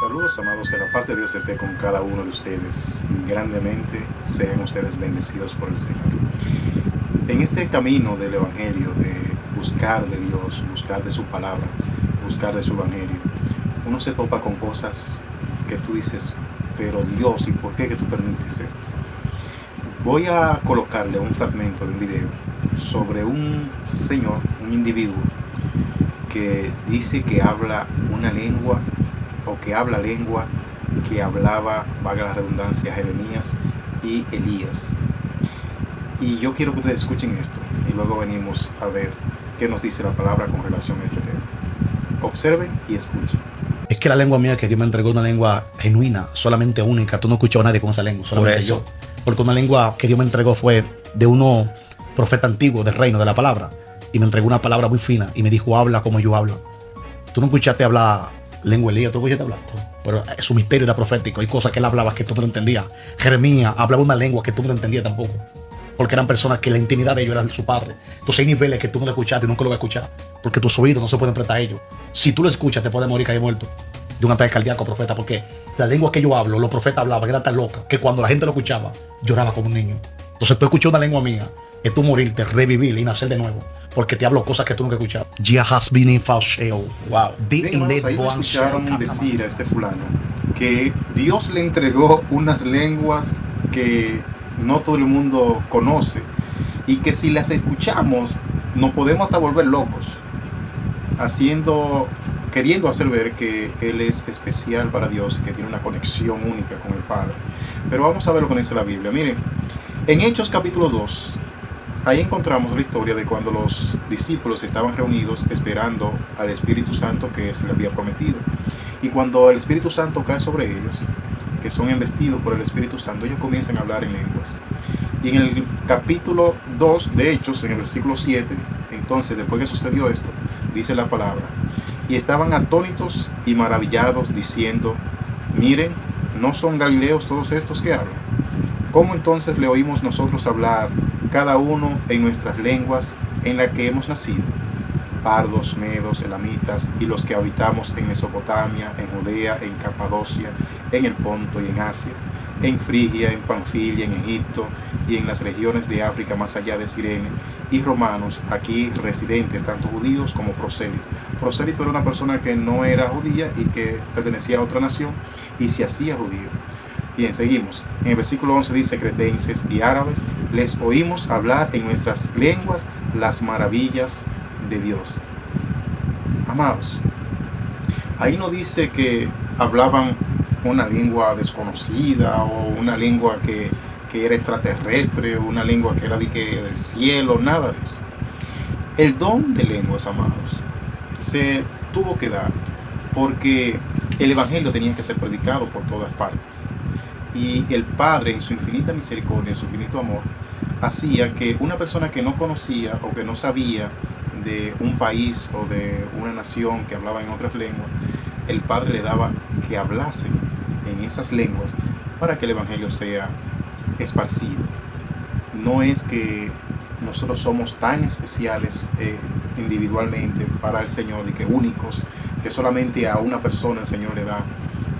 Saludos, amados, que la paz de Dios esté con cada uno de ustedes. Grandemente sean ustedes bendecidos por el Señor. En este camino del Evangelio, de buscar de Dios, buscar de su palabra, buscar de su Evangelio, uno se topa con cosas que tú dices, pero Dios, ¿y por qué que tú permites esto? Voy a colocarle un fragmento de un video sobre un señor, un individuo, que dice que habla una lengua, o que habla lengua que hablaba, valga la redundancia, Jeremías y Elías. Y yo quiero que ustedes escuchen esto y luego venimos a ver qué nos dice la palabra con relación a este tema. Observen y escuchen. Es que la lengua mía que Dios me entregó es una lengua genuina, solamente única. Tú no escuchas a nadie con esa lengua, solamente yo. Porque una lengua que Dios me entregó fue de uno profeta antiguo del reino de la palabra. Y me entregó una palabra muy fina y me dijo, habla como yo hablo. Tú no escuchaste hablar lengua Elías, tú no escuchaste hablar. Pero su misterio era profético. Hay cosas que él hablaba que tú no lo entendías. Jeremías hablaba una lengua que tú no lo entendías tampoco. Porque eran personas que la intimidad de ellos era de su padre. Entonces hay niveles que tú no lo escuchaste y nunca lo vas a escuchar. Porque tus oídos no se pueden prestar a ellos. Si tú lo escuchas, te puedes morir caer muerto de un ataque cardíaco, profeta. Porque la lengua que yo hablo, los profetas hablaban, era tan loca que cuando la gente lo escuchaba, lloraba como un niño. Entonces tú escuchas una lengua mía, es tú morirte, revivir y nacer de nuevo. Porque te hablo cosas que tú nunca has escuchado. Gia has been in Fausheo. Wow. Bien, hermanos, ahí lo escucharon decir a este fulano que Dios le entregó unas lenguas que no todo el mundo conoce y que si las escuchamos nos podemos hasta volver locos, queriendo hacer ver que Él es especial para Dios, que tiene una conexión única con el Padre. Pero vamos a ver lo que dice la Biblia. Miren, en Hechos capítulo 2, ahí encontramos la historia de cuando los discípulos estaban reunidos esperando al Espíritu Santo que se les había prometido. Y cuando el Espíritu Santo cae sobre ellos, que son embestidos por el Espíritu Santo, ellos comienzan a hablar en lenguas. Y en el capítulo 2 de Hechos, en el versículo 7, entonces, después que sucedió esto, dice la palabra, y estaban atónitos y maravillados, diciendo, miren, ¿no son galileos todos estos que hablan? ¿Cómo entonces le oímos nosotros hablar, cada uno en nuestras lenguas en la que hemos nacido? Pardos, medos, elamitas y los que habitamos en Mesopotamia, en Judea, en Capadocia, en el Ponto y en Asia, en Frigia, en Panfilia, en Egipto y en las regiones de África más allá de Cirene, y romanos, aquí residentes, tanto judíos como prosélitos. Prosélito era una persona que no era judía y que pertenecía a otra nación y se hacía judío. Bien, seguimos. En el versículo 11 dice, cretenses y árabes, les oímos hablar en nuestras lenguas las maravillas de Dios. Amados, ahí no dice que hablaban una lengua desconocida o una lengua que era extraterrestre o una lengua que era del cielo, nada de eso. El don de lenguas, amados, se tuvo que dar porque el Evangelio tenía que ser predicado por todas partes. Y el Padre, en su infinita misericordia, en su infinito amor, hacía que una persona que no conocía o que no sabía de un país o de una nación que hablaba en otras lenguas, el Padre le daba que hablase en esas lenguas para que el Evangelio sea esparcido. No es que nosotros somos tan especiales individualmente para el Señor y que únicos, que solamente a una persona el Señor le da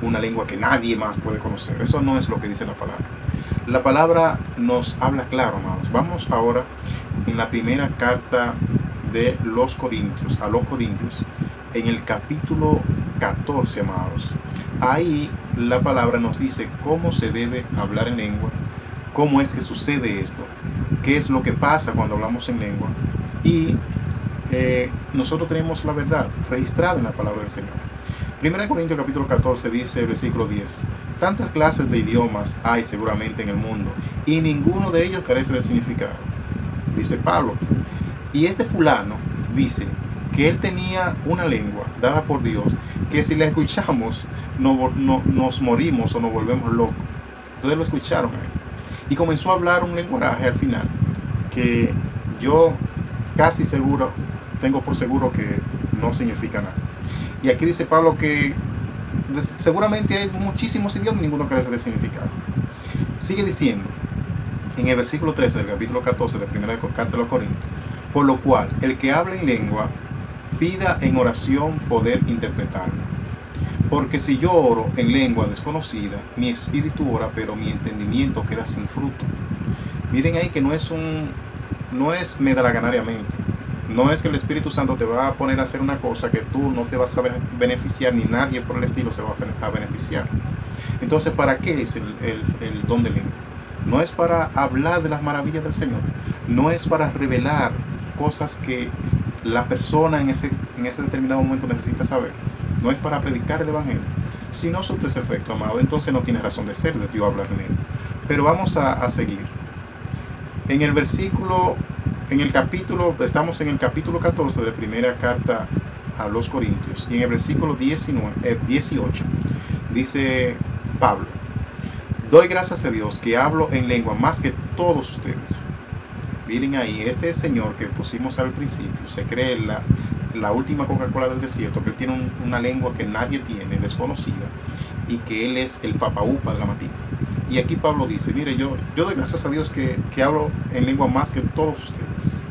una lengua que nadie más puede conocer. Eso no es lo que dice la palabra. La palabra nos habla claro, amados. Vamos ahora en la primera carta de los Corintios, a los Corintios, en el capítulo 14, amados. Ahí la palabra nos dice cómo se debe hablar en lengua, cómo es que sucede esto, qué es lo que pasa cuando hablamos en lengua. Y nosotros tenemos la verdad registrada en la palabra del Señor. 1 Corintios capítulo 14 dice el versículo 10, tantas clases de idiomas hay seguramente en el mundo y ninguno de ellos carece de significado, dice Pablo. Y este fulano dice que él tenía una lengua dada por Dios que si la escuchamos nos morimos o nos volvemos locos. Entonces lo escucharon a él y comenzó a hablar un lenguaje al final que yo casi seguro, tengo por seguro que no significa nada. Y aquí dice Pablo que seguramente hay muchísimos idiomas y ninguno carece de significado. Sigue diciendo en el versículo 13 del capítulo 14 de la primera carta de los Corintios, por lo cual el que habla en lengua pida en oración poder interpretarla, Porque si yo oro en lengua desconocida, mi espíritu ora, pero mi entendimiento queda sin fruto. Miren ahí que no es medalaganariamente. No es que el Espíritu Santo te va a poner a hacer una cosa que tú no te vas a beneficiar, ni nadie por el estilo se va a beneficiar. Entonces, ¿para qué es el don de lengua? No es para hablar de las maravillas del Señor. No es para revelar cosas que la persona en ese determinado momento necesita saber. No es para predicar el Evangelio. Si no surte ese efecto, amado, entonces no tiene razón de ser de yo hablar en él. Pero vamos a seguir. Estamos en el capítulo 14 de la primera carta a los Corintios. Y en el versículo 18 dice Pablo: doy gracias a Dios que hablo en lengua más que todos ustedes. Miren ahí, este señor que pusimos al principio se cree la última Coca-Cola del desierto, que él tiene una lengua que nadie tiene, desconocida, y que él es el papaupa de la matita. Y aquí Pablo dice: mire, yo doy gracias a Dios que hablo en lengua más que todos ustedes.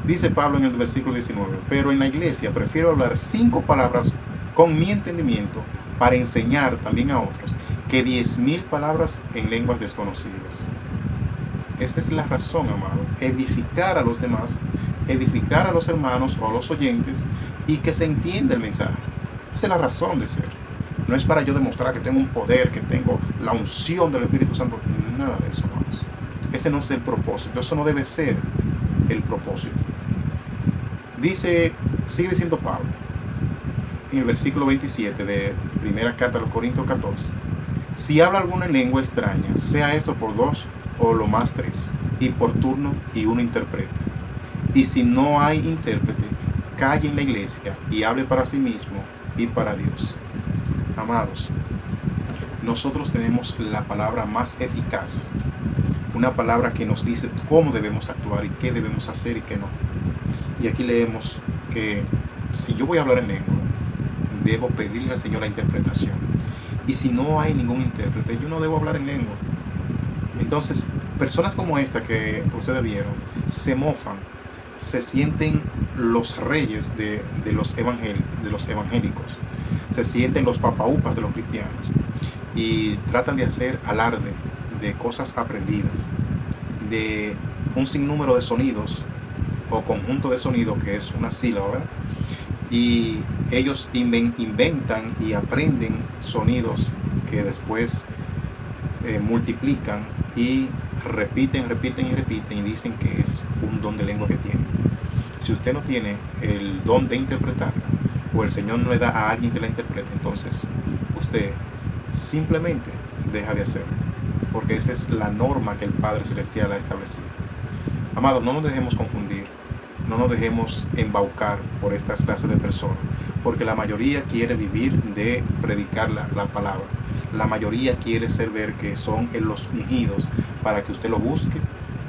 Dice Pablo en el versículo 19: pero en la iglesia prefiero hablar 5 palabras con mi entendimiento para enseñar también a otros, que 10,000 palabras en lenguas desconocidas. Esa es la razón, amado. Edificar a los demás, edificar a los hermanos o a los oyentes, y que se entienda el mensaje. Esa es la razón de ser. No es para yo demostrar que tengo un poder, que tengo la unción del Espíritu Santo. Nada de eso, amados. Ese no es el propósito. Eso no debe ser el propósito. Sigue diciendo Pablo en el versículo 27 de primera carta a los Corintios 14: si habla alguna lengua extraña, sea esto por 2 o lo más 3, y por turno, y uno interprete. Y si no hay intérprete, calle en la iglesia y hable para sí mismo y para Dios. Amados, nosotros tenemos la palabra más eficaz, una palabra que nos dice cómo debemos actuar y qué debemos hacer y qué no. Y aquí leemos que si yo voy a hablar en lengua, debo pedirle al Señor la interpretación. Y si no hay ningún intérprete, yo no debo hablar en lengua. Entonces, personas como esta que ustedes vieron, se mofan, se sienten los reyes de los evangélicos, se sienten los papaupas de los cristianos, y tratan de hacer alarde de cosas aprendidas, de un sinnúmero de sonidos o conjunto de sonidos que es una sílaba, ¿verdad? Y ellos inventan y aprenden sonidos que después multiplican y repiten y dicen que es un don de lengua que tienen. Si usted no tiene el don de interpretarla, o el Señor no le da a alguien que la interprete, entonces usted simplemente deja de hacerlo, porque esa es la norma que el Padre Celestial ha establecido. Amados, no nos dejemos confundir, no nos dejemos embaucar por estas clases de personas, porque la mayoría quiere vivir de predicar la palabra. La mayoría quiere ver que son los ungidos para que usted lo busque,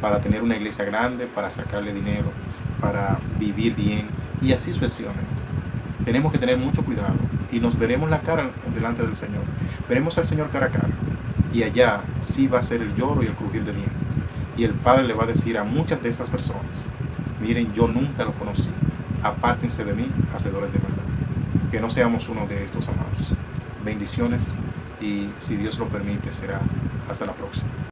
para tener una iglesia grande, para sacarle dinero, para vivir bien, y así sucesivamente. Tenemos que tener mucho cuidado y nos veremos la cara delante del Señor. Veremos al Señor cara a cara, y allá sí va a ser el lloro y el crujir de dientes. Y el Padre le va a decir a muchas de esas personas: miren, yo nunca los conocí, apártense de mí, hacedores de maldad. Que no seamos uno de estos, amados. Bendiciones, y si Dios lo permite, será hasta la próxima.